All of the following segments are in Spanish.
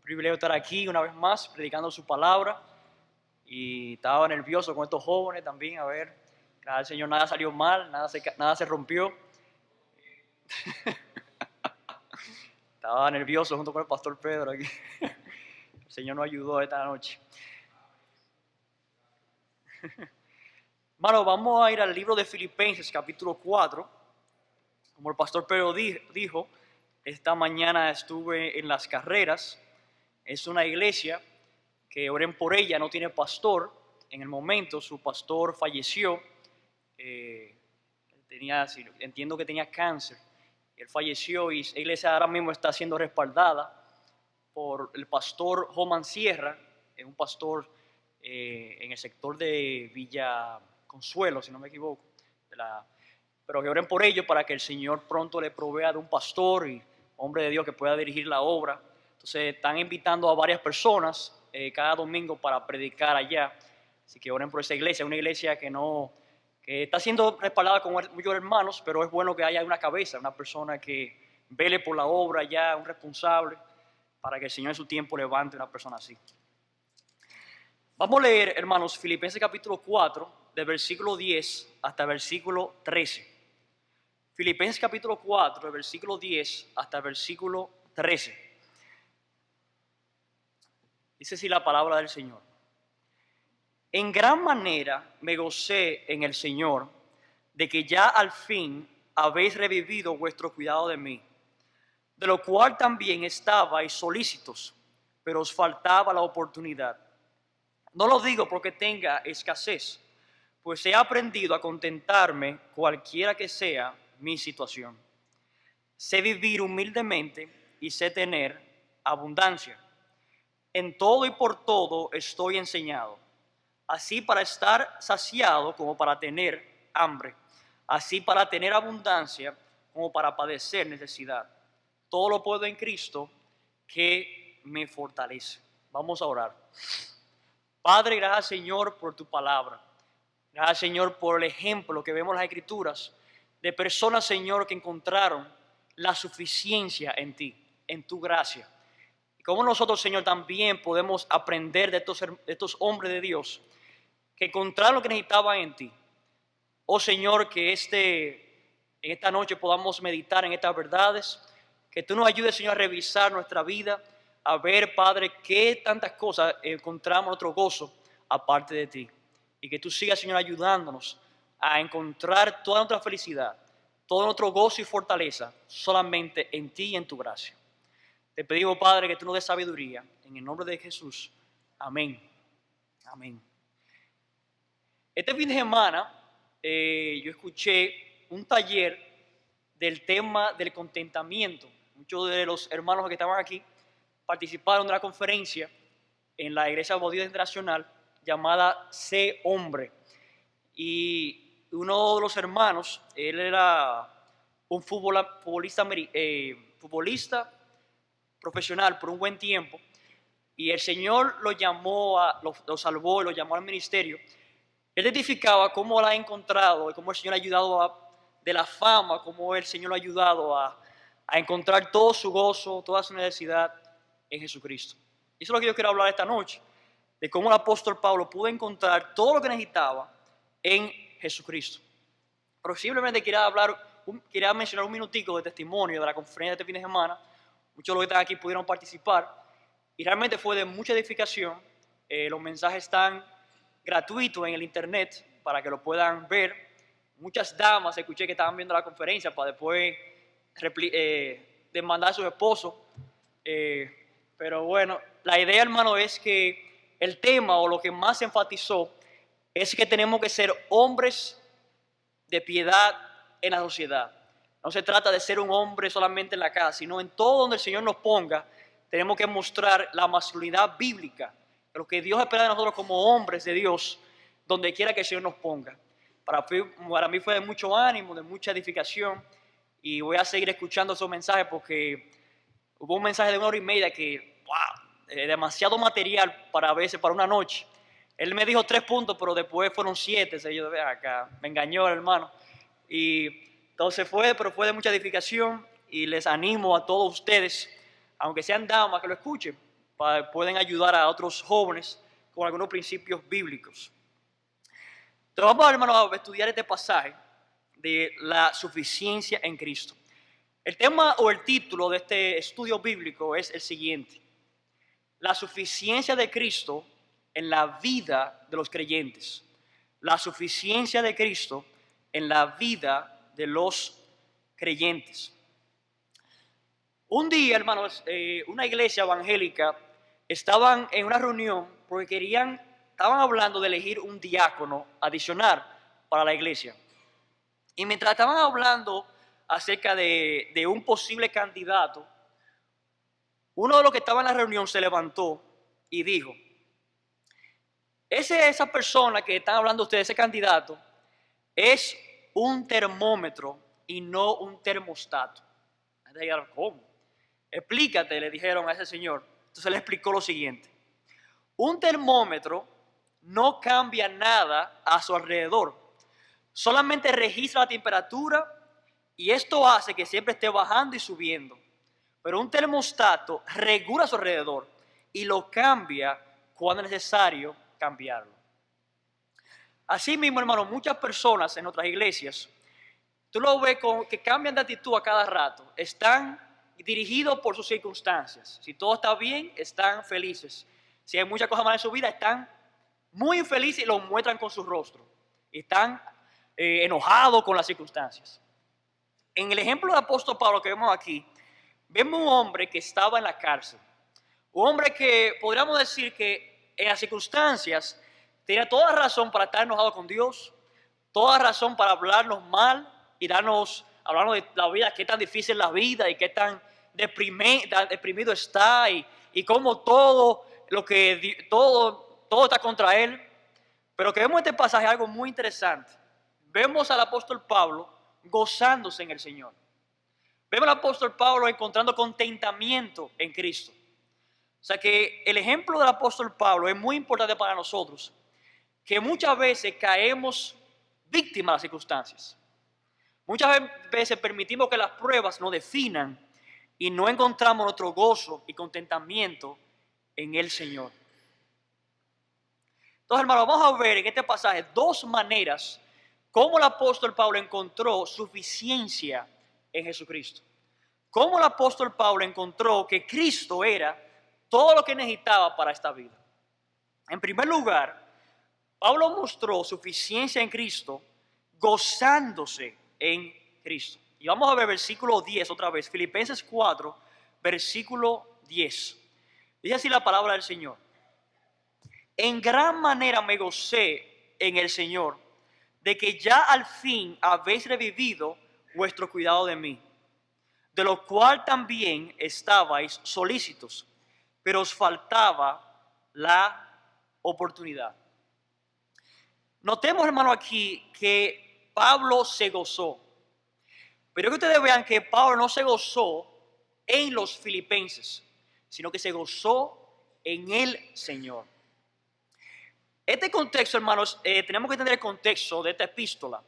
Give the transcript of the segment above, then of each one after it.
privilegio estar aquí una vez más predicando su palabra y estaba nervioso con estos jóvenes también. A ver, gracias al Señor nada salió mal, nada se rompió. Estaba nervioso junto con el pastor Pedro aquí. El Señor nos ayudó esta noche. Hermano, vamos a ir al libro de Filipenses capítulo 4. Como el pastor Pedro dijo, esta mañana estuve en las carreras. Es una iglesia que oren por ella, no tiene pastor. En el momento su pastor falleció. Entiendo que tenía cáncer. Él falleció y la iglesia ahora mismo está siendo respaldada por el pastor Roman Sierra, es un pastor en el sector de Villa Consuelo, si no me equivoco. Pero que oren por ellos para que el Señor pronto le provea de un pastor y hombre de Dios que pueda dirigir la obra. Entonces están invitando a varias personas cada domingo para predicar allá. Así que oren por esa iglesia, una iglesia que está siendo respaldada con muchos hermanos, pero es bueno que haya una cabeza, una persona que vele por la obra ya, un responsable, para que el Señor en su tiempo levante una persona así. Vamos a leer, hermanos, Filipenses capítulo 4, de versículo 10 hasta versículo 13. Filipenses capítulo 4, de versículo 10 hasta versículo 13. Dice así la palabra del Señor. En gran manera me gocé en el Señor de que ya al fin habéis revivido vuestro cuidado de mí, de lo cual también estabais solícitos, pero os faltaba la oportunidad. No lo digo porque tenga escasez, pues he aprendido a contentarme cualquiera que sea mi situación. Sé vivir humildemente y sé tener abundancia. En todo y por todo estoy enseñado, así para estar saciado como para tener hambre, así para tener abundancia como para padecer necesidad. Todo lo puedo en Cristo que me fortalece. Vamos a orar. Padre, gracias Señor por tu palabra. Gracias Señor por el ejemplo que vemos en las Escrituras de personas, Señor, que encontraron la suficiencia en ti, en tu gracia. Y como nosotros, Señor, también podemos aprender de estos hombres de Dios que encontraron lo que necesitaban en ti. Oh Señor, que en esta noche podamos meditar en estas verdades, que tú nos ayudes, Señor, a revisar nuestra vida, a ver, Padre, qué tantas cosas encontramos nuestro gozo aparte de ti. Y que tú sigas, Señor, ayudándonos a encontrar toda nuestra felicidad, todo nuestro gozo y fortaleza solamente en ti y en tu gracia. Te pedimos, Padre, que tú nos des sabiduría. En el nombre de Jesús. Amén. Amén. Este fin de semana yo escuché un taller del tema del contentamiento. Muchos de los hermanos que estaban aquí participaron de una conferencia en la Iglesia Bautista Internacional llamada Sé Hombre. Y uno de los hermanos, él era un futbolista profesional por un buen tiempo, y el Señor lo llamó, lo salvó, lo llamó al ministerio. Él identificaba cómo la ha encontrado y cómo el Señor ha ayudado de la fama, cómo el Señor lo ha ayudado a encontrar todo su gozo, toda su necesidad en Jesucristo. Y eso es lo que yo quiero hablar esta noche, de cómo el apóstol Pablo pudo encontrar todo lo que necesitaba en Jesucristo. Pero simplemente quería mencionar un minutico de testimonio de la conferencia de este fin de semana. Muchos de los que están aquí pudieron participar y realmente fue de mucha edificación. Los mensajes están gratuitos en el internet para que lo puedan ver. Muchas damas escuché que estaban viendo la conferencia para después demandar a sus esposos. Pero bueno, la idea, hermano, es que el tema o lo que más se enfatizó es que tenemos que ser hombres de piedad en la sociedad. No se trata de ser un hombre solamente en la casa, sino en todo donde el Señor nos ponga, tenemos que mostrar la masculinidad bíblica, lo que Dios espera de nosotros como hombres de Dios, donde quiera que el Señor nos ponga. Para mí fue de mucho ánimo, de mucha edificación, y voy a seguir escuchando esos mensajes porque hubo un mensaje de 1 hora y media que, wow, demasiado material para una noche. Él me dijo 3 puntos, pero después fueron 7. Yo de acá, me engañó el hermano. Y entonces pero fue de mucha edificación y les animo a todos ustedes, aunque sean damas, que lo escuchen, pueden ayudar a otros jóvenes con algunos principios bíblicos. Entonces vamos, hermanos, a estudiar este pasaje de la suficiencia en Cristo. El tema o el título de este estudio bíblico es el siguiente: la suficiencia de Cristo en la vida de los creyentes. La suficiencia de Cristo en la vida de los creyentes. Un día, hermanos, una iglesia evangélica estaban en una reunión porque estaban hablando de elegir un diácono adicional para la iglesia. Y mientras estaban hablando acerca de un posible candidato, uno de los que estaba en la reunión se levantó y dijo: esa persona que están hablando ustedes, ese candidato, es un termómetro y no un termostato. ¿Cómo? Explícate, le dijeron a ese señor. Entonces le explicó lo siguiente: un termómetro no cambia nada a su alrededor, solamente registra la temperatura y esto hace que siempre esté bajando y subiendo. Pero un termostato regula a su alrededor y lo cambia cuando es necesario cambiarlo. Así mismo, hermano, muchas personas en otras iglesias, tú lo ves que cambian de actitud a cada rato. Están dirigidos por sus circunstancias. Si todo está bien, están felices. Si hay muchas cosas malas en su vida, están muy infelices y lo muestran con su rostro. Están enojados con las circunstancias. En el ejemplo del apóstol Pablo que vemos aquí, vemos un hombre que estaba en la cárcel. Un hombre que podríamos decir que en las circunstancias tenía toda razón para estar enojado con Dios, toda razón para hablarnos mal y hablarnos de la vida, qué tan difícil es la vida y qué tan deprimido está y cómo todo está contra él. Pero que vemos en este pasaje algo muy interesante. Vemos al apóstol Pablo gozándose en el Señor. Vemos al apóstol Pablo encontrando contentamiento en Cristo. O sea que el ejemplo del apóstol Pablo es muy importante para nosotros, que muchas veces caemos víctimas de las circunstancias. Muchas veces permitimos que las pruebas nos definan y no encontramos nuestro gozo y contentamiento en el Señor. Entonces, hermanos, vamos a ver en este pasaje dos maneras cómo el apóstol Pablo encontró suficiencia en Jesucristo. Cómo el apóstol Pablo encontró que Cristo era todo lo que necesitaba para esta vida. En primer lugar, Pablo mostró suficiencia en Cristo gozándose en Cristo. Y vamos a ver versículo 10 otra vez, Filipenses 4, versículo 10. Dice así la palabra del Señor: en gran manera me gocé en el Señor, de que ya al fin habéis revivido vuestro cuidado de mí, de lo cual también estabais solícitos, pero os faltaba la oportunidad. Notemos, hermano, aquí que Pablo se gozó. Pero que ustedes vean que Pablo no se gozó en los filipenses, sino que se gozó en el Señor. Este contexto, hermanos, tenemos que entender el contexto de esta epístola.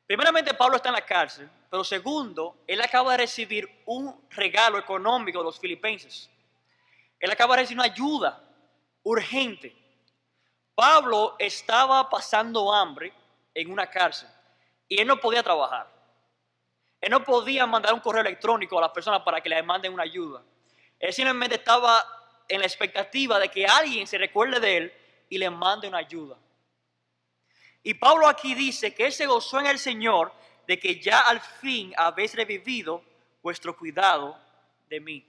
Primeramente, Pablo está en la cárcel, pero segundo, él acaba de recibir un regalo económico de los filipenses. Él acaba de recibir una ayuda urgente. Pablo estaba pasando hambre en una cárcel y él no podía trabajar. Él no podía mandar un correo electrónico a las personas para que le manden una ayuda. Él simplemente estaba en la expectativa de que alguien se recuerde de él y le mande una ayuda. Y Pablo aquí dice que él se gozó en el Señor de que ya al fin habéis revivido vuestro cuidado de mí.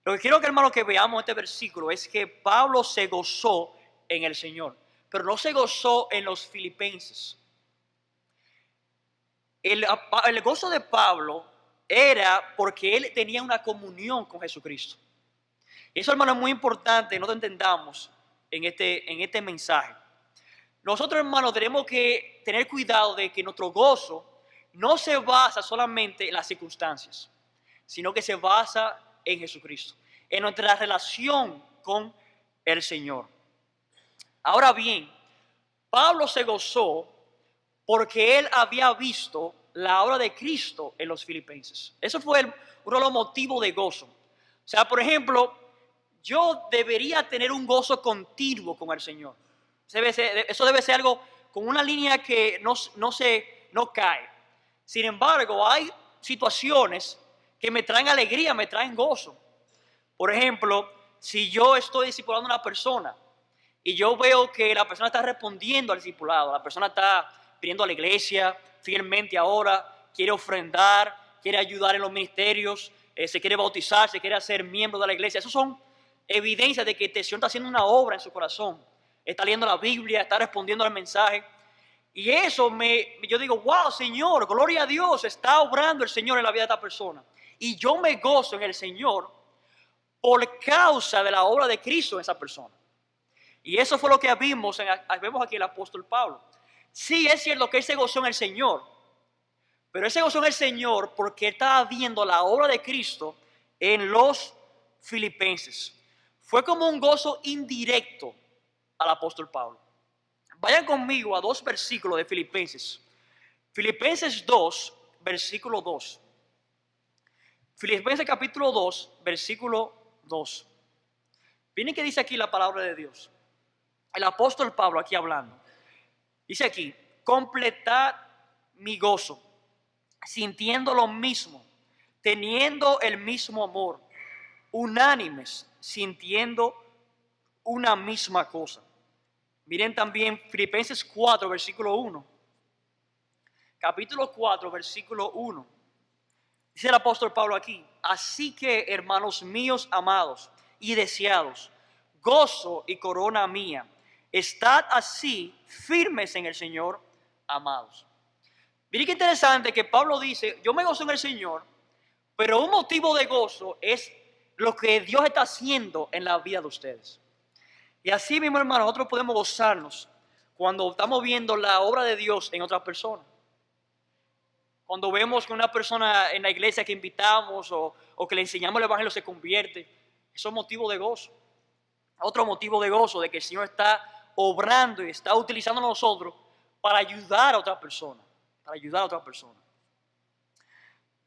Lo que quiero que, hermano, que veamos este versículo es que Pablo se gozó en el Señor, pero no se gozó en los filipenses. El gozo de Pablo era porque él tenía una comunión con Jesucristo. Y eso, hermano, es muy importante, no lo entendamos en este mensaje. Nosotros, hermanos, tenemos que tener cuidado de que nuestro gozo no se basa solamente en las circunstancias, sino que se basa en Jesucristo, en nuestra relación con el Señor. Ahora bien, Pablo se gozó porque él había visto la obra de Cristo en los filipenses. Eso fue uno de los motivos de gozo. O sea, por ejemplo, yo debería tener un gozo continuo con el Señor. Eso debe ser algo con una línea que no cae. Sin embargo, hay situaciones que me traen alegría, me traen gozo. Por ejemplo, si yo estoy discipulando a una persona y yo veo que la persona está respondiendo al discipulado, la persona está viniendo a la iglesia fielmente ahora, quiere ofrendar, quiere ayudar en los ministerios, se quiere bautizar, se quiere hacer miembro de la iglesia. Esos son evidencias de que el Señor está haciendo una obra en su corazón. Está leyendo la Biblia, está respondiendo al mensaje. Y eso yo digo, wow, Señor, gloria a Dios, está obrando el Señor en la vida de esta persona. Y yo me gozo en el Señor por causa de la obra de Cristo en esa persona. Y eso fue lo que vemos aquí el apóstol Pablo. Sí, es cierto que él se gozó en el Señor, pero él se gozó en el Señor porque estaba viendo la obra de Cristo en los filipenses. Fue como un gozo indirecto al apóstol Pablo. Vayan conmigo a 2 versículos de Filipenses. Filipenses 2, versículo 2. Filipenses capítulo 2, versículo 2. Miren que dice aquí la palabra de Dios. El apóstol Pablo aquí hablando. Dice aquí, completad mi gozo, sintiendo lo mismo, teniendo el mismo amor, unánimes, sintiendo una misma cosa. Miren también Filipenses 4, versículo 1. Capítulo 4, versículo 1. Dice el apóstol Pablo aquí, así que hermanos míos amados y deseados, gozo y corona mía, estad así firmes en el Señor, amados. Miren qué interesante que Pablo dice, yo me gozo en el Señor, pero un motivo de gozo es lo que Dios está haciendo en la vida de ustedes. Y así mismo, hermano, nosotros podemos gozarnos cuando estamos viendo la obra de Dios en otras personas. Cuando vemos que una persona en la iglesia que invitamos o que le enseñamos el evangelio se convierte, eso es motivo de gozo. Otro motivo de gozo de que el Señor está obrando y está utilizando a nosotros para ayudar a otra persona. Para ayudar a otra persona.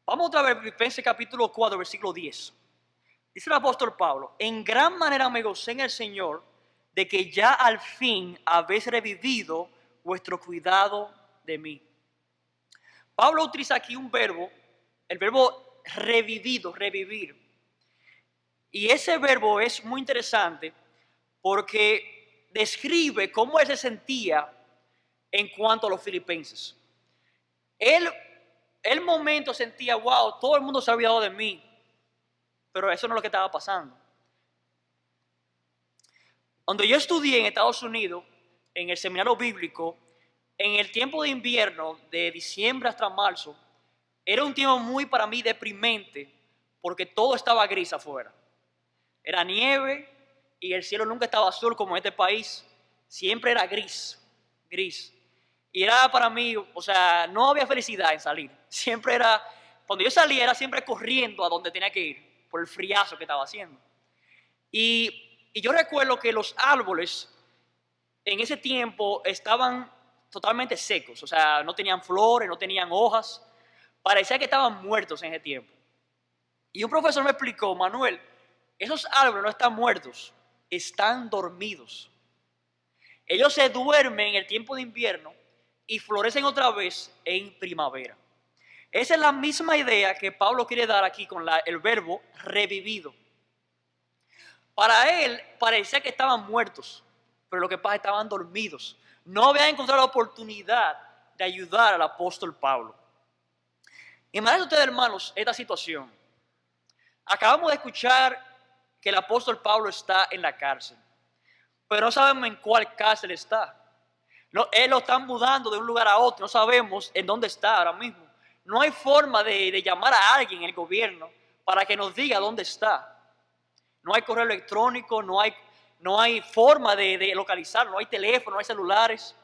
Vamos otra vez a Filipenses capítulo 4, versículo 10. Dice el apóstol Pablo, en gran manera me gocé en el Señor de que ya al fin habéis revivido vuestro cuidado de mí. Pablo utiliza aquí un verbo, el verbo revivido, revivir. Y ese verbo es muy interesante porque describe cómo él se sentía en cuanto a los filipenses. El momento sentía, wow, todo el mundo se había dado de mí, pero eso no es lo que estaba pasando. Cuando yo estudié en Estados Unidos, en el seminario bíblico, en el tiempo de invierno, de diciembre hasta marzo, era un tiempo muy para mí deprimente, porque todo estaba gris afuera. Era nieve y el cielo nunca estaba azul como en este país, siempre era gris, gris. Y era para mí, o sea, no había felicidad en salir. Siempre era, cuando yo salía era siempre corriendo a donde tenía que ir, por el friazo que estaba haciendo. Y yo recuerdo que los árboles en ese tiempo estaban totalmente secos, o sea, no tenían flores, no tenían hojas, parecía que estaban muertos en ese tiempo. Y un profesor me explicó, Manuel, esos árboles no están muertos, están dormidos. Ellos se duermen en el tiempo de invierno y florecen otra vez en primavera. Esa es la misma idea que Pablo quiere dar aquí con el verbo revivido. Para él parecía que estaban muertos, pero lo que pasa es que estaban dormidos. No habían encontrado la oportunidad de ayudar al apóstol Pablo. Imagínense ustedes, hermanos, esta situación. Acabamos de escuchar que el apóstol Pablo está en la cárcel, pero no sabemos en cuál cárcel está. Él lo están mudando de un lugar a otro, no sabemos en dónde está ahora mismo. No hay forma de llamar a alguien en el gobierno para que nos diga dónde está. No hay correo electrónico, no hay forma de localizarlo, no hay teléfono, no hay celulares.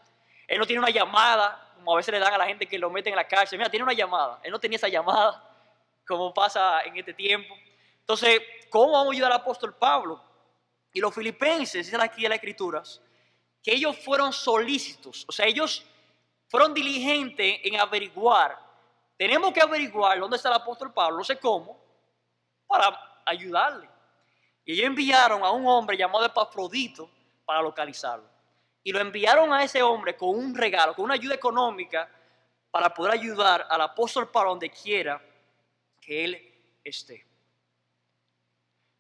Él no tiene una llamada, como a veces le dan a la gente que lo meten en la cárcel. Mira, tiene una llamada. Él no tenía esa llamada, como pasa en este tiempo. Entonces, ¿cómo vamos a ayudar al apóstol Pablo? Y los filipenses, dicen aquí en las escrituras, que ellos fueron solícitos, o sea, ellos fueron diligentes en averiguar. Tenemos que averiguar dónde está el apóstol Pablo, no sé cómo, para ayudarle. Y ellos enviaron a un hombre llamado Epafrodito para localizarlo. Y lo enviaron a ese hombre con un regalo, con una ayuda económica para poder ayudar al apóstol Pablo donde quiera que él esté.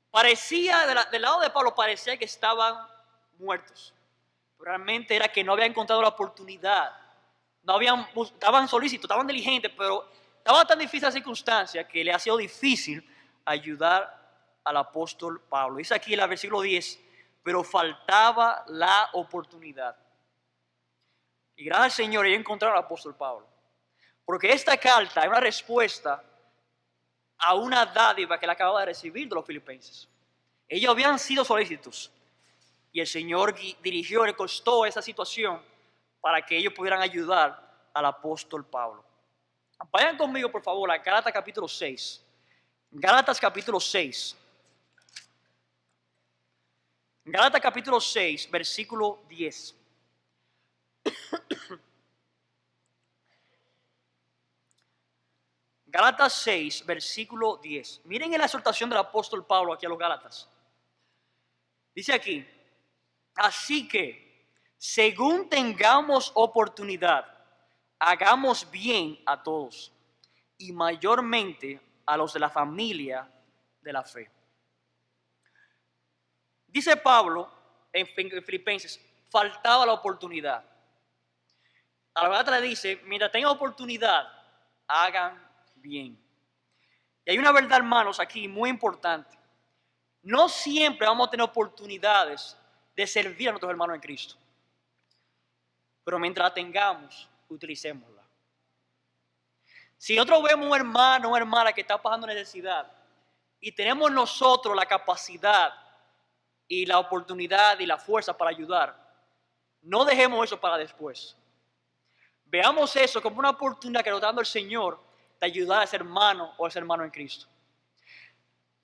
Parecía, del lado de Pablo, parecía que estaban muertos. Realmente era que no habían encontrado la oportunidad. Estaban solícitos, estaban diligentes, pero estaba tan difícil la circunstancia que le ha sido difícil ayudar al apóstol Pablo. Dice aquí en el versículo 10, pero faltaba la oportunidad. Y gracias al Señor ellos encontraron al apóstol Pablo. Porque esta carta es una respuesta a una dádiva que él acababa de recibir de los filipenses. Ellos habían sido solícitos y el Señor dirigió, le costó esa situación para que ellos pudieran ayudar al apóstol Pablo. Vayan conmigo por favor a Gálatas capítulo 6. Gálatas capítulo 6. Gálatas capítulo 6, versículo 10. Gálatas 6, versículo 10. Miren la exhortación del apóstol Pablo aquí a los Gálatas. Dice aquí, así que, según tengamos oportunidad, hagamos bien a todos, y mayormente a los de la familia de la fe. Dice Pablo en Filipenses, faltaba la oportunidad. A la verdad le dice, mientras tengan oportunidad, hagan bien. Y hay una verdad, hermanos, aquí muy importante. No siempre vamos a tener oportunidades de servir a nuestros hermanos en Cristo. Pero mientras la tengamos, utilicémosla. Si nosotros vemos un hermano o una hermana que está pasando necesidad y tenemos nosotros la capacidad y la oportunidad y la fuerza para ayudar, no dejemos eso para después. Veamos eso como una oportunidad que nos está dando el Señor de ayudar a ese hermano o a ese hermano en Cristo.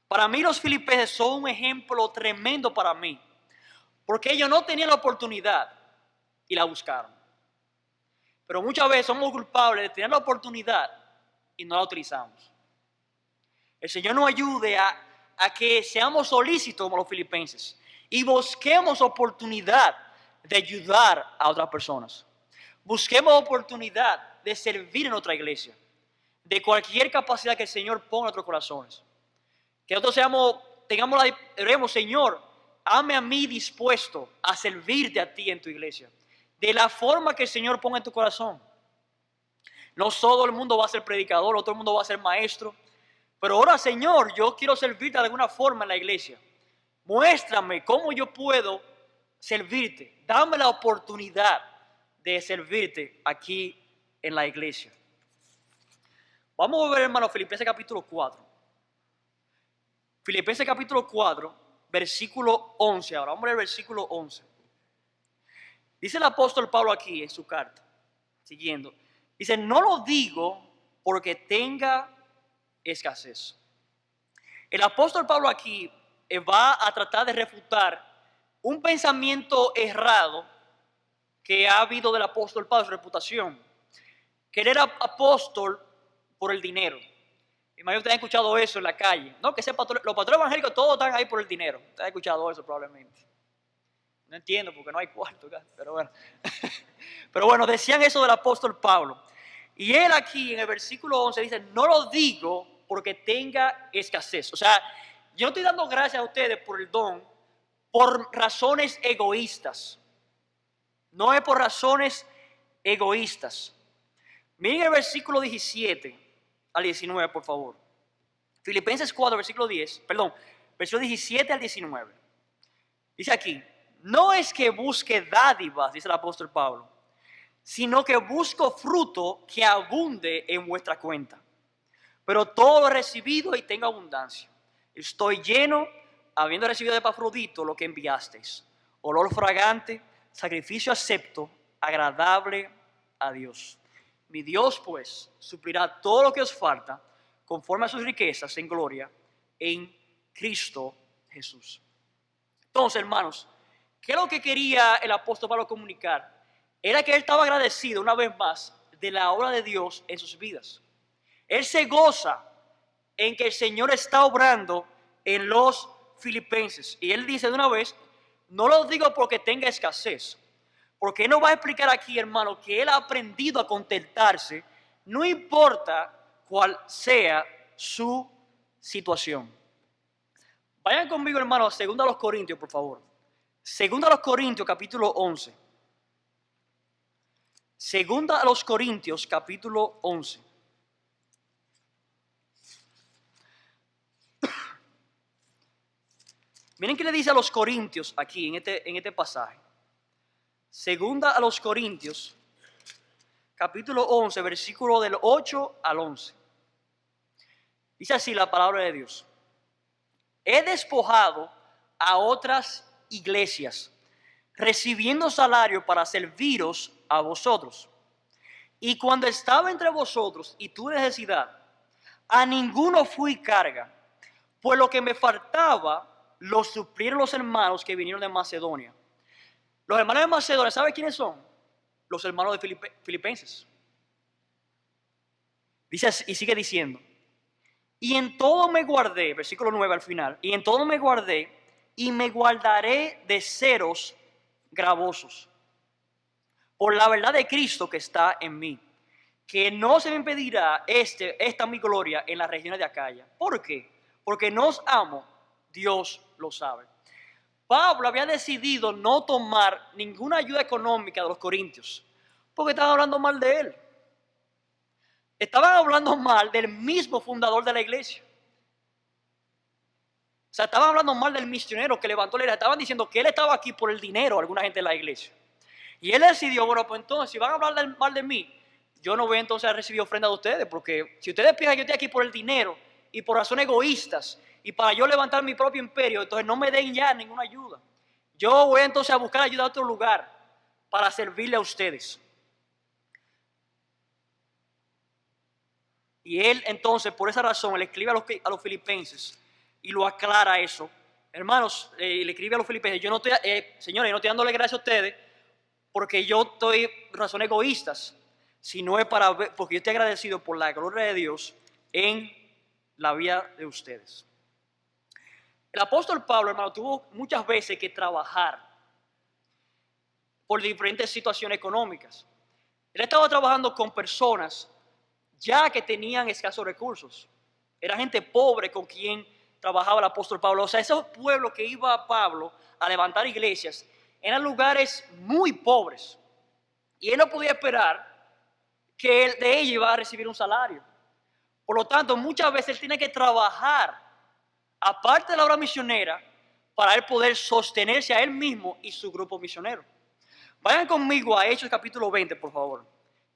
Para mí los filipenses son un ejemplo tremendo para mí, porque ellos no tenían la oportunidad y la buscaron. Pero muchas veces somos culpables de tener la oportunidad y no la utilizamos. El Señor nos ayude a que seamos solícitos como los filipenses y busquemos oportunidad de ayudar a otras personas. Busquemos oportunidad de servir en nuestra iglesia, de cualquier capacidad que el Señor ponga en nuestros corazones. Que nosotros oremos, Señor, hame a mí dispuesto a servirte a ti en tu iglesia, de la forma que el Señor ponga en tu corazón. No todo el mundo va a ser predicador, no todo el mundo va a ser maestro, pero ahora, Señor, yo quiero servirte de alguna forma en la iglesia. Muéstrame cómo yo puedo servirte. Dame la oportunidad de servirte aquí en la iglesia. Vamos a ver, hermano, Filipenses capítulo 4. Filipenses capítulo 4, versículo 11. Ahora vamos a ver el versículo 11. Dice el apóstol Pablo aquí en su carta, siguiendo. Dice, no lo digo porque tenga escasez. El apóstol Pablo aquí va a tratar de refutar un pensamiento errado que ha habido del apóstol Pablo, su reputación, que él era apóstol por el dinero. Imagino que ustedes han escuchado eso en la calle, ¿no? Que los pastores evangélicos todos están ahí por el dinero. Ustedes han escuchado eso probablemente. No entiendo porque no hay cuarto, pero bueno. Pero bueno, decían eso del apóstol Pablo. Y él aquí en el versículo 11 dice, no lo digo porque tenga escasez. O sea, yo no estoy dando gracias a ustedes por el don por razones egoístas. No es por razones egoístas. Miren el versículo 17 al 19, por favor. Filipenses 4, versículo 17 al 19. Dice aquí, no es que busque dádivas, dice el apóstol Pablo, sino que busco fruto que abunde en vuestra cuenta. Pero todo lo he recibido y tengo abundancia. Estoy lleno, habiendo recibido de Epafrodito lo que enviasteis. Olor fragante, sacrificio acepto, agradable a Dios. Mi Dios, pues, suplirá todo lo que os falta, conforme a sus riquezas en gloria, en Cristo Jesús. Entonces, hermanos, ¿qué es lo que quería el apóstol Pablo comunicar? Era que él estaba agradecido una vez más de la obra de Dios en sus vidas. Él se goza en que el Señor está obrando en los Filipenses. Y él dice de una vez, no lo digo porque tenga escasez, porque él nos va a explicar aquí, hermano, que él ha aprendido a contentarse, no importa cuál sea su situación. Vayan conmigo, hermano, a 2 Corintios, por favor. 2 Corintios, capítulo 11. 2 Corintios, capítulo 11. Miren qué le dice a los corintios aquí en este pasaje. 2 Corintios, capítulo 11, versículo del 8 al 11. Dice así la palabra de Dios. He despojado a otras iglesias, recibiendo salario para serviros a vosotros. Y cuando estaba entre vosotros y tuve necesidad, a ninguno fui carga, pues lo que me faltaba lo suplieron los hermanos que vinieron de Macedonia. Los hermanos de Macedonia, ¿sabe quiénes son? Los hermanos de Filipenses. Dice así, y sigue diciendo, y en todo me guardé, versículo 9 al final, y en todo me guardé y me guardaré de seros gravosos, por la verdad de Cristo que está en mí, que no se me impedirá esta mi gloria en las regiones de Acaya. ¿Por qué? Porque nos amo, Dios lo sabe. Pablo había decidido no tomar ninguna ayuda económica de los corintios, porque estaban hablando mal de él. Estaban hablando mal del mismo fundador de la iglesia. O sea, estaban hablando mal del misionero que levantó la iglesia. Estaban diciendo que él estaba aquí por el dinero, alguna gente de la iglesia. Y él decidió, bueno, pues entonces, si van a hablar mal de mí, yo no voy entonces a recibir ofrenda de ustedes, porque si ustedes piensan que yo estoy aquí por el dinero y por razones egoístas y para yo levantar mi propio imperio, entonces no me den ya ninguna ayuda. Yo voy entonces a buscar ayuda a otro lugar para servirle a ustedes. Y él entonces, por esa razón, le escribe a los filipenses y lo aclara eso. Hermanos, le escribe a los filipenses, yo no estoy, señores, yo no estoy dándole gracias a ustedes porque yo estoy razones egoístas, sino es porque yo estoy agradecido por la gloria de Dios en la vida de ustedes. El apóstol Pablo, hermano, tuvo muchas veces que trabajar por diferentes situaciones económicas. Él estaba trabajando con personas ya que tenían escasos recursos. Era gente pobre con quien trabajaba el apóstol Pablo. O sea, esos pueblos que iba Pablo a levantar iglesias eran lugares muy pobres. Y él no podía esperar que él de ellos iba a recibir un salario. Por lo tanto, muchas veces él tiene que trabajar, aparte de la obra misionera, para él poder sostenerse a él mismo y su grupo misionero. Vayan conmigo a Hechos capítulo 20, por favor.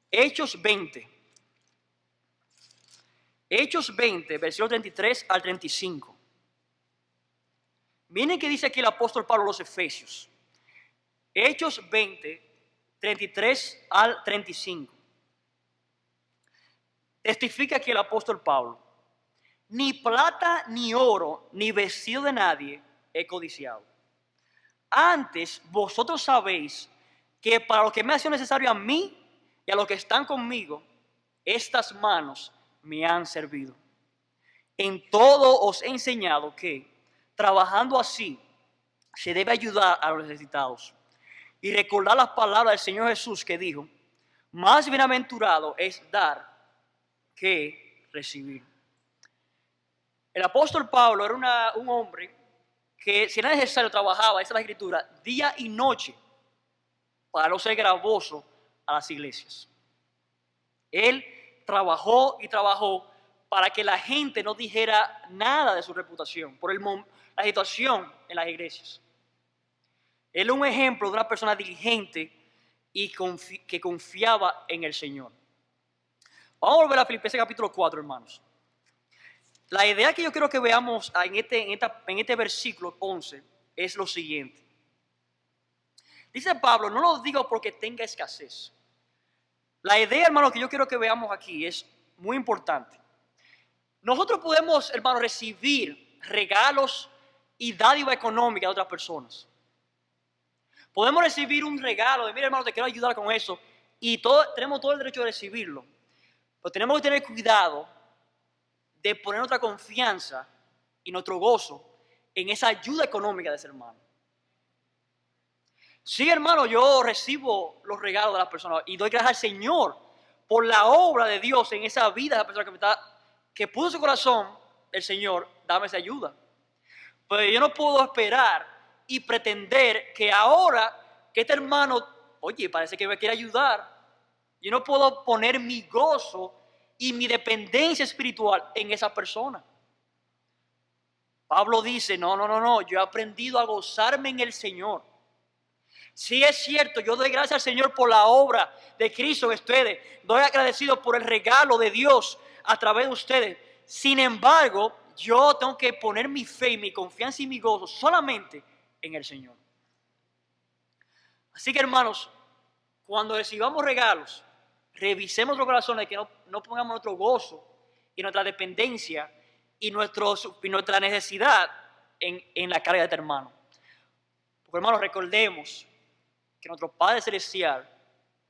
Hechos 20. Hechos 20, versículos 33 al 35. Miren qué dice aquí el apóstol Pablo a los Efesios. Hechos 20, 33 al 35. Testifica aquí el apóstol Pablo. Ni plata, ni oro, ni vestido de nadie he codiciado. Antes vosotros sabéis que para lo que me ha sido necesario a mí y a los que están conmigo, estas manos me han servido. En todo os he enseñado que, trabajando así, se debe ayudar a los necesitados. Y recordar las palabras del Señor Jesús que dijo, más bienaventurado es dar que recibir. El apóstol Pablo era un hombre que, si era necesario, trabajaba, esa es la escritura, día y noche para no ser gravoso a las iglesias. Él trabajó y trabajó para que la gente no dijera nada de su reputación por la situación en las iglesias. Él es un ejemplo de una persona diligente y que confiaba en el Señor. Vamos a volver a Filipenses capítulo 4, hermanos. La idea que yo quiero que veamos en este versículo 11 es lo siguiente. Dice Pablo, no lo digo porque tenga escasez. La idea, hermano, que yo quiero que veamos aquí es muy importante. Nosotros podemos, hermano, recibir regalos y dádiva económica de otras personas. Podemos recibir un regalo de, mira, hermano, te quiero ayudar con eso. Y tenemos todo el derecho de recibirlo. Pero tenemos que tener cuidado de poner nuestra confianza y nuestro gozo en esa ayuda económica de ese hermano. Sí, hermano, yo recibo los regalos de las personas y doy gracias al Señor por la obra de Dios en esa vida de la persona que puso en su corazón el Señor, dame esa ayuda. Pero yo no puedo esperar y pretender que ahora que este hermano, oye, parece que me quiere ayudar, yo no puedo poner mi gozo y mi dependencia espiritual en esa persona. Pablo dice, no, yo he aprendido a gozarme en el Señor. Sí es cierto, yo doy gracias al Señor por la obra de Cristo en ustedes. Doy agradecido por el regalo de Dios a través de ustedes. Sin embargo, yo tengo que poner mi fe, mi confianza y mi gozo solamente en el Señor. Así que, hermanos, cuando recibamos regalos, revisemos los corazones, que no pongamos nuestro gozo y nuestra dependencia y nuestra necesidad en la carga de este hermano. Porque, hermanos, recordemos que nuestro Padre Celestial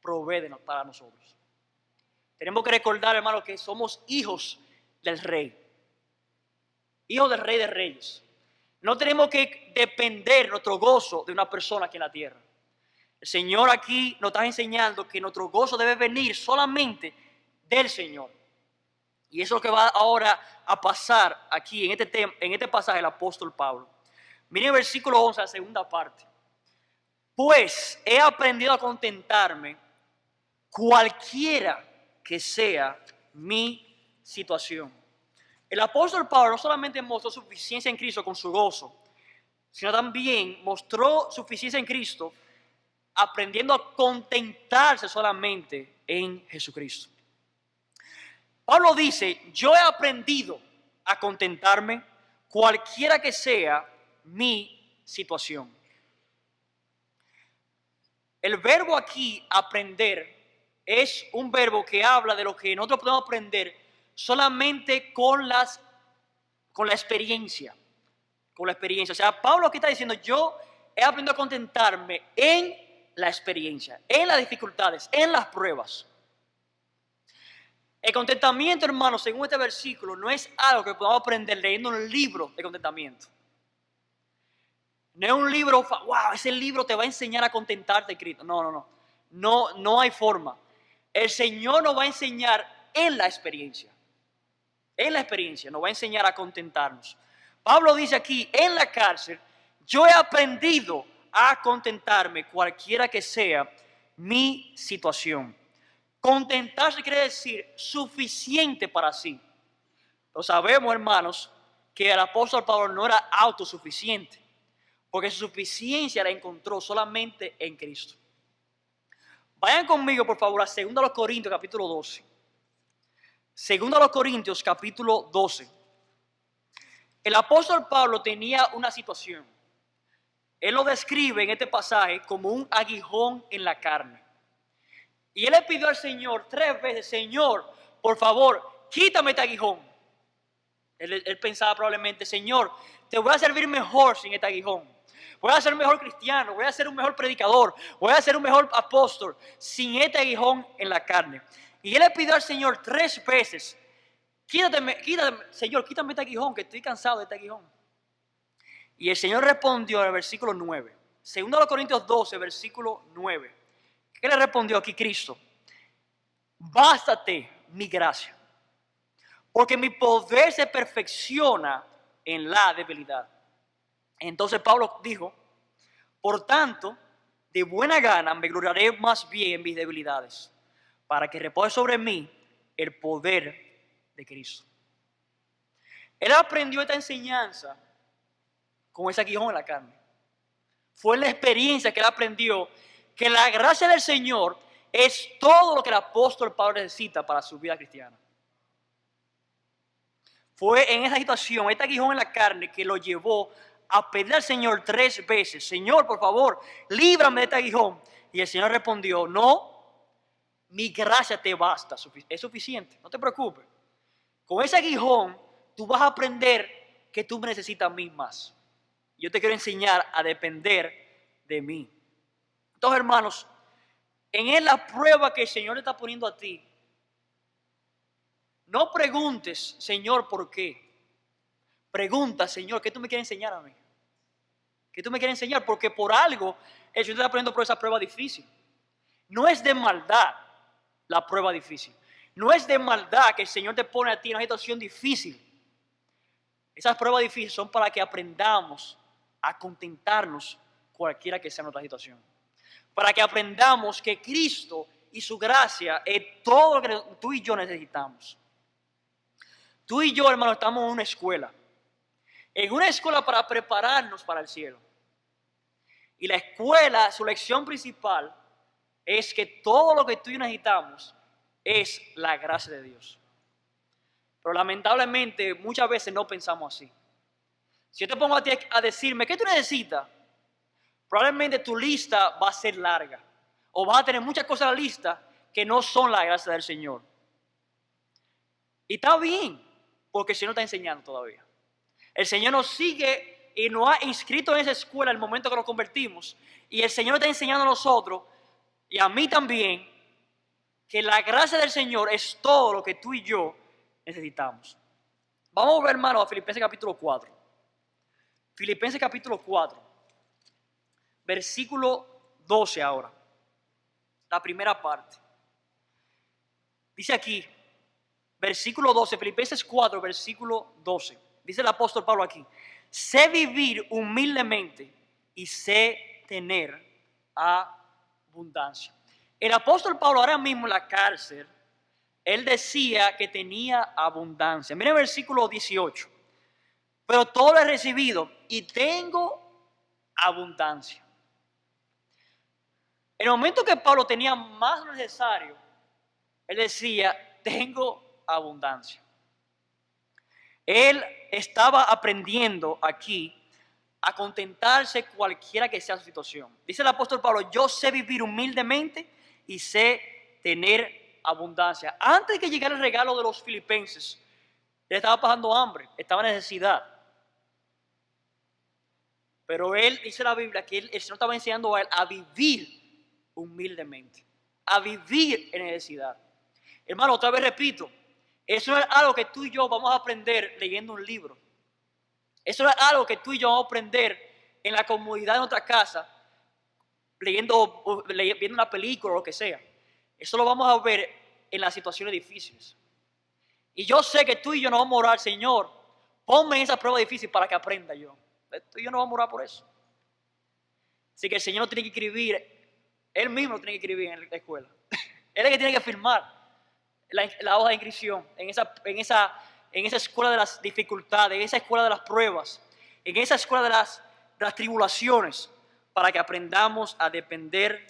provee para nosotros. Tenemos que recordar, hermanos, que somos hijos del Rey. Hijos del Rey de Reyes. No tenemos que depender nuestro gozo de una persona aquí en la tierra. El Señor aquí nos está enseñando que nuestro gozo debe venir solamente del Señor. Y eso es lo que va ahora a pasar aquí en este pasaje del apóstol Pablo. Miren el versículo 11, la segunda parte. Pues he aprendido a contentarme cualquiera que sea mi situación. El apóstol Pablo no solamente mostró suficiencia en Cristo con su gozo, sino también mostró suficiencia en Cristo aprendiendo a contentarse solamente en Jesucristo. Pablo dice, yo he aprendido a contentarme cualquiera que sea mi situación. El verbo aquí, aprender, es un verbo que habla de lo que nosotros podemos aprender solamente con la experiencia. Con la experiencia. O sea, Pablo aquí está diciendo, yo he aprendido a contentarme en la experiencia, en las dificultades, en las pruebas. El contentamiento, hermano, según este versículo, no es algo que podamos aprender leyendo un libro de contentamiento. No es un libro, wow, ese libro te va a enseñar a contentarte, Cristo. No hay forma. El Señor nos va a enseñar en la experiencia. En la experiencia nos va a enseñar a contentarnos. Pablo dice aquí, en la cárcel, yo he aprendido a contentarme cualquiera que sea mi situación. Contentarse quiere decir suficiente para sí. Lo sabemos, hermanos, que el apóstol Pablo no era autosuficiente, porque su suficiencia la encontró solamente en Cristo. Vayan conmigo, por favor, a 2 Corintios capítulo 12. 2 Corintios capítulo 12. El apóstol Pablo tenía una situación. Él lo describe en este pasaje como un aguijón en la carne. Y él le pidió al Señor 3 veces, Señor, por favor, quítame este aguijón. Él pensaba probablemente, Señor, te voy a servir mejor sin este aguijón. Voy a ser un mejor cristiano, voy a ser un mejor predicador, voy a ser un mejor apóstol sin este aguijón en la carne. Y él le pidió al Señor 3 veces, Señor, quítame este aguijón, que estoy cansado de este aguijón. Y el Señor respondió en el versículo 9. 2 Corintios 12, versículo 9. ¿Qué le respondió aquí Cristo? Bástate mi gracia, porque mi poder se perfecciona en la debilidad. Entonces Pablo dijo, por tanto, de buena gana me gloriaré más bien en mis debilidades, para que repose sobre mí el poder de Cristo. Él aprendió esta enseñanza con ese aguijón en la carne. Fue la experiencia que él aprendió que la gracia del Señor es todo lo que el apóstol Pablo necesita para su vida cristiana. Fue en esa situación, este aguijón en la carne, que lo llevó a pedir al Señor 3 veces, Señor, por favor, líbrame de este aguijón. Y el Señor respondió, no, mi gracia te basta, es suficiente, no te preocupes. Con ese aguijón, tú vas a aprender que tú me necesitas a mí más. Yo te quiero enseñar a depender de mí. Entonces, hermanos, en la prueba que el Señor te está poniendo a ti, no preguntes, Señor, ¿por qué? Pregunta, Señor, ¿qué tú me quieres enseñar a mí? ¿Qué tú me quieres enseñar? Porque por algo el Señor te está poniendo por esa prueba difícil. No es de maldad la prueba difícil. No es de maldad que el Señor te pone a ti en una situación difícil. Esas pruebas difíciles son para que aprendamos a contentarnos cualquiera que sea nuestra situación. Para que aprendamos que Cristo y su gracia es todo lo que tú y yo necesitamos. Tú y yo, hermano, estamos en una escuela. En una escuela para prepararnos para el cielo. Y la escuela, su lección principal es que todo lo que tú y yo necesitamos es la gracia de Dios. Pero lamentablemente muchas veces no pensamos así. Si yo te pongo a ti a decirme, ¿qué tú necesitas? Probablemente tu lista va a ser larga. O vas a tener muchas cosas en la lista que no son la gracia del Señor. Y está bien, porque el Señor está enseñando todavía. El Señor nos sigue y nos ha inscrito en esa escuela el momento que nos convertimos. Y el Señor está enseñando a nosotros, y a mí también, que la gracia del Señor es todo lo que tú y yo necesitamos. Vamos a ver, hermano, a Filipenses capítulo 4. Filipenses capítulo 4, versículo 12 ahora. La primera parte. Dice aquí, versículo 12, Filipenses 4, versículo 12. Dice el apóstol Pablo aquí: sé vivir humildemente y sé tener abundancia. El apóstol Pablo ahora mismo en la cárcel, él decía que tenía abundancia. Miren el versículo 18. Pero todo lo he recibido y tengo abundancia. En el momento que Pablo tenía más necesario, él decía, tengo abundancia. Él estaba aprendiendo aquí a contentarse cualquiera que sea su situación. Dice el apóstol Pablo, yo sé vivir humildemente y sé tener abundancia. Antes de que llegara el regalo de los filipenses, él estaba pasando hambre, estaba en necesidad. Pero él, dice la Biblia, que el Señor estaba enseñando a él a vivir humildemente, a vivir en necesidad. Hermano, otra vez repito, eso no es algo que tú y yo vamos a aprender leyendo un libro. Eso no es algo que tú y yo vamos a aprender en la comodidad de nuestra casa, viendo una película o lo que sea. Eso lo vamos a ver en las situaciones difíciles. Y yo sé que tú y yo nos vamos a orar, Señor, ponme en esa prueba difícil para que aprenda yo. Tú y yo no vamos a orar por eso. Así que el Señor no tiene que escribir, Él mismo tiene que escribir en la escuela. Él es el que tiene que firmar la hoja de inscripción en esa escuela de las dificultades, en esa escuela de las pruebas, en esa escuela de las tribulaciones, para que aprendamos a depender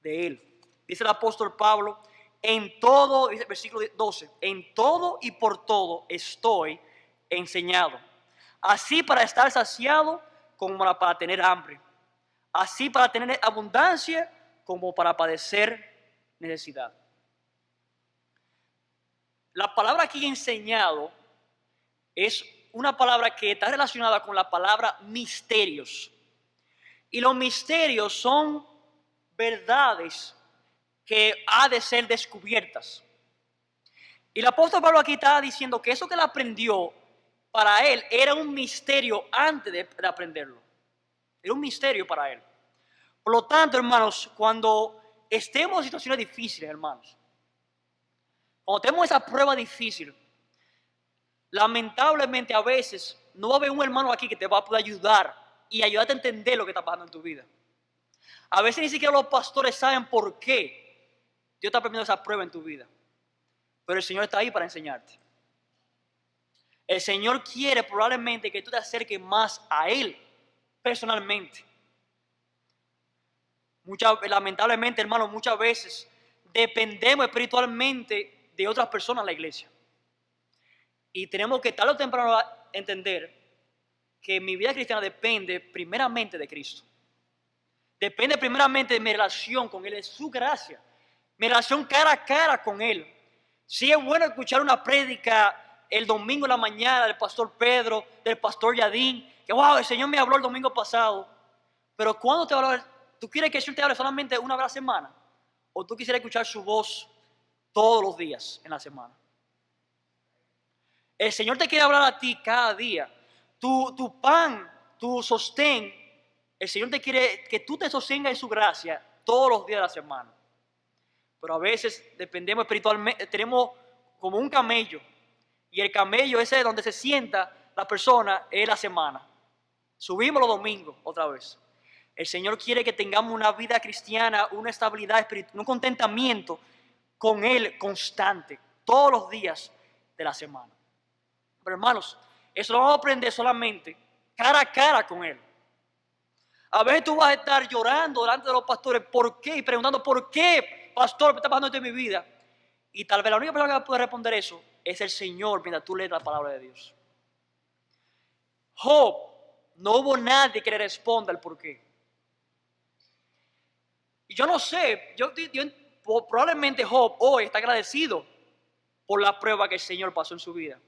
de Él. Dice el apóstol Pablo, en todo, dice el versículo 12, en todo y por todo estoy enseñado. Así para estar saciado como para tener hambre. Así para tener abundancia como para padecer necesidad. La palabra aquí enseñado es una palabra que está relacionada con la palabra misterios. Y los misterios son verdades que ha de ser descubiertas. Y el apóstol Pablo aquí está diciendo que eso que él aprendió, para él era un misterio antes de aprenderlo. Era un misterio para él. Por lo tanto, hermanos, cuando estemos en situaciones difíciles, hermanos, cuando tenemos esa prueba difícil, lamentablemente a veces no va a haber un hermano aquí que te va a poder ayudar y ayudarte a entender lo que está pasando en tu vida. A veces ni siquiera los pastores saben por qué Dios está permitiendo esa prueba en tu vida. Pero el Señor está ahí para enseñarte. El Señor quiere probablemente que tú te acerques más a Él personalmente. Lamentablemente, hermano, muchas veces dependemos espiritualmente de otras personas en la iglesia. Y tenemos que tarde o temprano entender que mi vida cristiana depende primeramente de Cristo. Depende primeramente de mi relación con Él, de su gracia. Mi relación cara a cara con Él. Sí es bueno escuchar una prédica el domingo en la mañana del pastor Pedro, del pastor Yadín, que wow, el Señor me habló el domingo pasado. Pero ¿cuándo te va a hablar? ¿Tú quieres que el Señor te hable solamente una vez a la semana? ¿O tú quisieras escuchar su voz todos los días en la semana? El Señor te quiere hablar a ti cada día. tu pan, tu sostén, el Señor te quiere que tú te sostengas en su gracia todos los días de la semana. Pero a veces dependemos espiritualmente, tenemos como un camello, y el camello ese es donde se sienta la persona es la semana. Subimos los domingos otra vez. El Señor quiere que tengamos una vida cristiana, una estabilidad espiritual, un contentamiento con Él constante, todos los días de la semana. Pero hermanos, eso lo vamos a aprender solamente cara a cara con Él. A veces tú vas a estar llorando delante de los pastores, ¿por qué? Y preguntando, ¿por qué, pastor, me está pasando esto en mi vida? Y tal vez la única persona que puede responder eso es el Señor mientras tú lees la palabra de Dios. Job, no hubo nadie que le responda el por qué. Y yo no sé, probablemente Job hoy está agradecido por la prueba que el Señor pasó en su vida.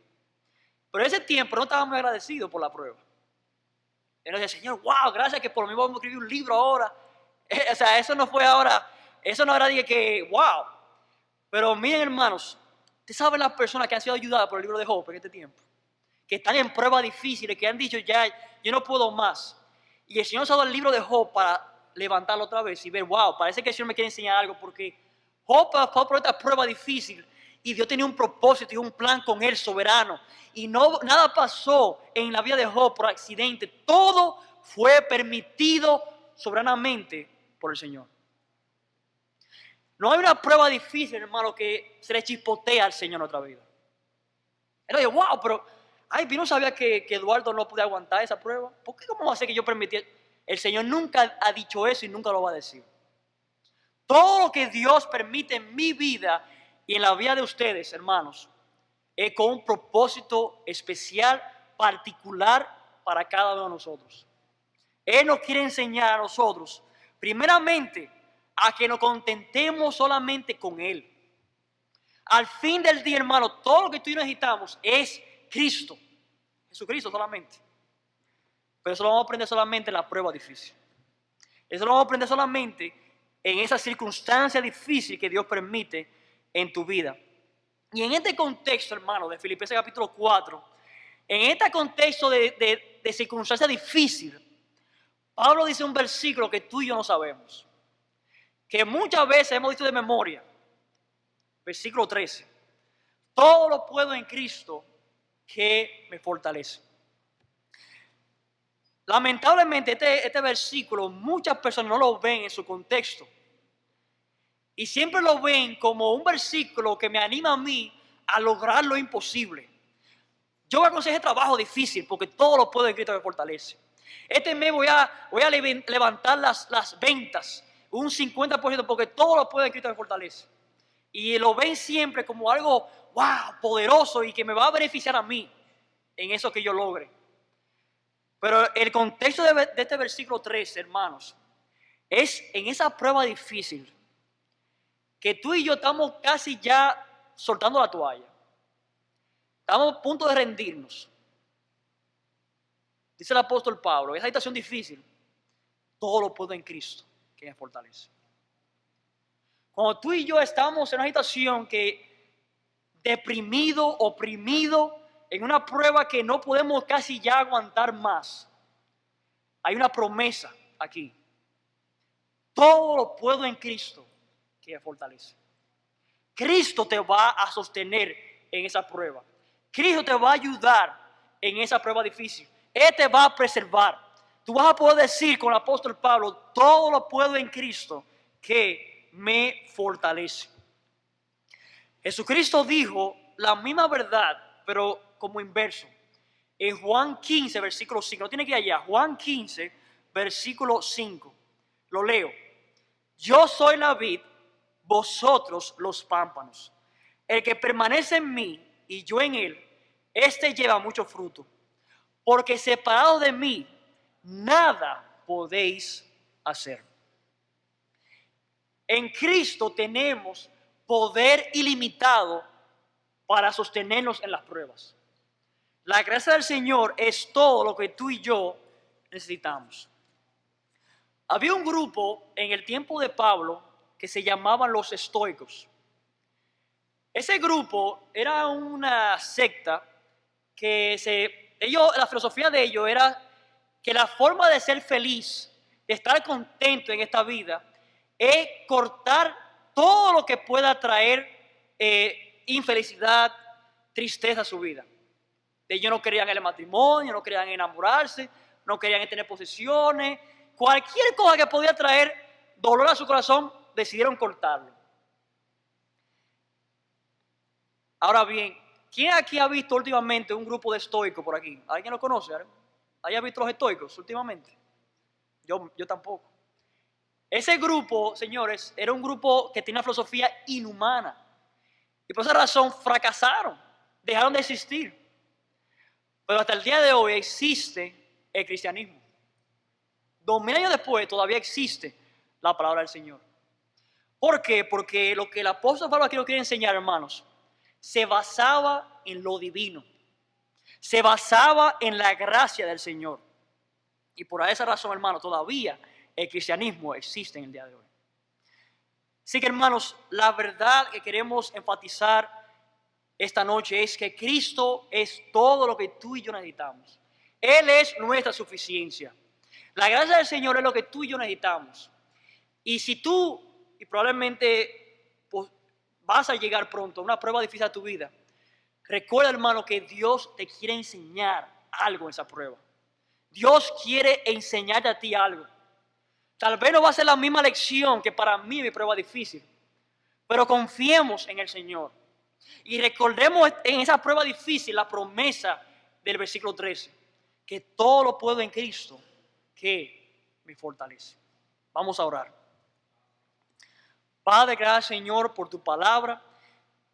Pero en ese tiempo no estaba muy agradecido por la prueba. Él decía, Señor, wow, gracias que por mí vamos a escribir un libro ahora. O sea, eso no fue ahora, eso no era que, wow. Pero miren, hermanos, ustedes saben las personas que han sido ayudadas por el libro de Job en este tiempo, que están en pruebas difíciles, que han dicho, ya, yo no puedo más. Y el Señor ha dado el libro de Job para levantarlo otra vez y ver, wow, parece que el Señor me quiere enseñar algo, porque Job pasó por esta prueba difícil y Dios tenía un propósito y un plan con él soberano. Y nada pasó en la vida de Job por accidente. Todo fue permitido soberanamente por el Señor. No hay una prueba difícil, hermano, que se le chispotea al Señor en otra vida. Él dice, wow, pero yo no sabía que Eduardo no podía aguantar esa prueba. ¿Por qué cómo va a ser que yo permití? El Señor nunca ha dicho eso y nunca lo va a decir. Todo lo que Dios permite en mi vida y en la vida de ustedes, hermanos, es con un propósito especial, particular para cada uno de nosotros. Él nos quiere enseñar a nosotros, primeramente, a que nos contentemos solamente con Él. Al fin del día, hermano, todo lo que tú y yo necesitamos es Cristo. Jesucristo solamente. Pero eso lo vamos a aprender solamente en la prueba difícil. Eso lo vamos a aprender solamente en esa circunstancia difícil que Dios permite en tu vida. Y en este contexto, hermano, de Filipenses capítulo 4, en este contexto de circunstancia difícil, Pablo dice un versículo que tú y yo no sabemos, que muchas veces hemos dicho de memoria. Versículo 13. Todo lo puedo en Cristo que me fortalece. Lamentablemente este versículo muchas personas no lo ven en su contexto. Y siempre lo ven como un versículo que me anima a mí a lograr lo imposible. Yo voy a conseguir trabajo difícil porque todo lo puedo en Cristo que me fortalece. Este mes voy a levantar las ventas un 50% porque todo lo puedo en Cristo que me fortalece. Y lo ven siempre como algo, wow, poderoso y que me va a beneficiar a mí en eso que yo logre. Pero el contexto de este versículo 13, hermanos, es en esa prueba difícil que tú y yo estamos casi ya soltando la toalla. Estamos a punto de rendirnos. Dice el apóstol Pablo, en esa situación difícil, todo lo puedo en Cristo, que me fortalece. Cuando tú y yo estamos en una situación que deprimido, oprimido, en una prueba que no podemos casi ya aguantar más, hay una promesa aquí. Todo lo puedo en Cristo que me fortalece. Cristo te va a sostener en esa prueba. Cristo te va a ayudar en esa prueba difícil. Él te va a preservar. Tú vas a poder decir con el apóstol Pablo, todo lo puedo en Cristo que me fortalece. Jesucristo dijo la misma verdad, pero como inverso. En Juan 15, versículo 5, no tiene que ir allá, Juan 15, versículo 5, lo leo. Yo soy la vid, vosotros los pámpanos. El que permanece en mí y yo en él, este lleva mucho fruto. Porque separado de mí, nada podéis hacer. En Cristo tenemos poder ilimitado para sostenernos en las pruebas. La gracia del Señor es todo lo que tú y yo necesitamos. Había un grupo en el tiempo de Pablo que se llamaban los estoicos. Ese grupo era una secta que se la filosofía de ellos era que la forma de ser feliz, de estar contento en esta vida, es cortar todo lo que pueda traer infelicidad, tristeza a su vida. Ellos no querían el matrimonio, no querían enamorarse, no querían tener posesiones, cualquier cosa que podía traer dolor a su corazón, decidieron cortarlo. Ahora bien, ¿quién aquí ha visto últimamente un grupo de estoicos por aquí? ¿Alguien lo conoce? ¿Alguien ha visto los estoicos últimamente? Yo tampoco. Ese grupo, señores, era un grupo que tenía una filosofía inhumana. Y por esa razón fracasaron, dejaron de existir. Pero hasta el día de hoy existe el cristianismo. 2000 años después todavía existe la palabra del Señor. ¿Por qué? Porque lo que el apóstol Pablo aquí nos quiere enseñar, hermanos, se basaba en lo divino. Se basaba en la gracia del Señor. Y por esa razón, hermanos, todavía el cristianismo existe en el día de hoy. Así que, hermanos, la verdad que queremos enfatizar esta noche es que Cristo es todo lo que tú y yo necesitamos. Él es nuestra suficiencia. La gracia del Señor es lo que tú y yo necesitamos. Y si tú, y probablemente pues, vas a llegar pronto a una prueba difícil de tu vida, recuerda, hermano, que Dios te quiere enseñar algo en esa prueba. Dios quiere enseñarte a ti algo. Tal vez no va a ser la misma lección que para mí mi prueba difícil, pero confiemos en el Señor. Y recordemos en esa prueba difícil la promesa del versículo 13, que todo lo puedo en Cristo que me fortalece. Vamos a orar. Padre, gracias, Señor, por tu palabra,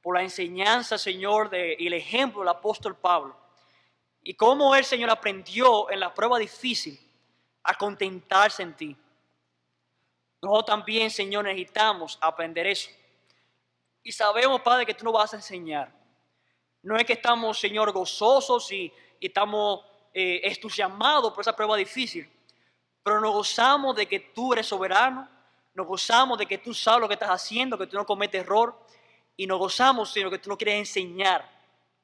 por la enseñanza, Señor, y el ejemplo del apóstol Pablo. Y cómo él, Señor, aprendió en la prueba difícil a contentarse en ti. Nosotros también, Señor, necesitamos aprender eso. Y sabemos, Padre, que tú nos vas a enseñar. No es que estamos, Señor, gozosos y estamos entusiasmados por esa prueba difícil, pero nos gozamos de que tú eres soberano, nos gozamos de que tú sabes lo que estás haciendo, que tú no cometes error, y nos gozamos, Señor, que tú nos quieres enseñar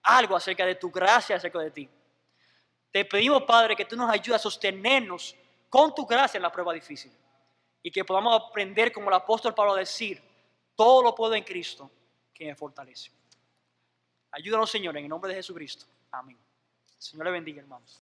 algo acerca de tu gracia, acerca de ti. Te pedimos, Padre, que tú nos ayudes a sostenernos con tu gracia en la prueba difícil y que podamos aprender, como el apóstol Pablo, a decir: todo lo puedo en Cristo que me fortalece. Ayúdanos, Señor, en el nombre de Jesucristo. Amén. El Señor le bendiga, hermanos.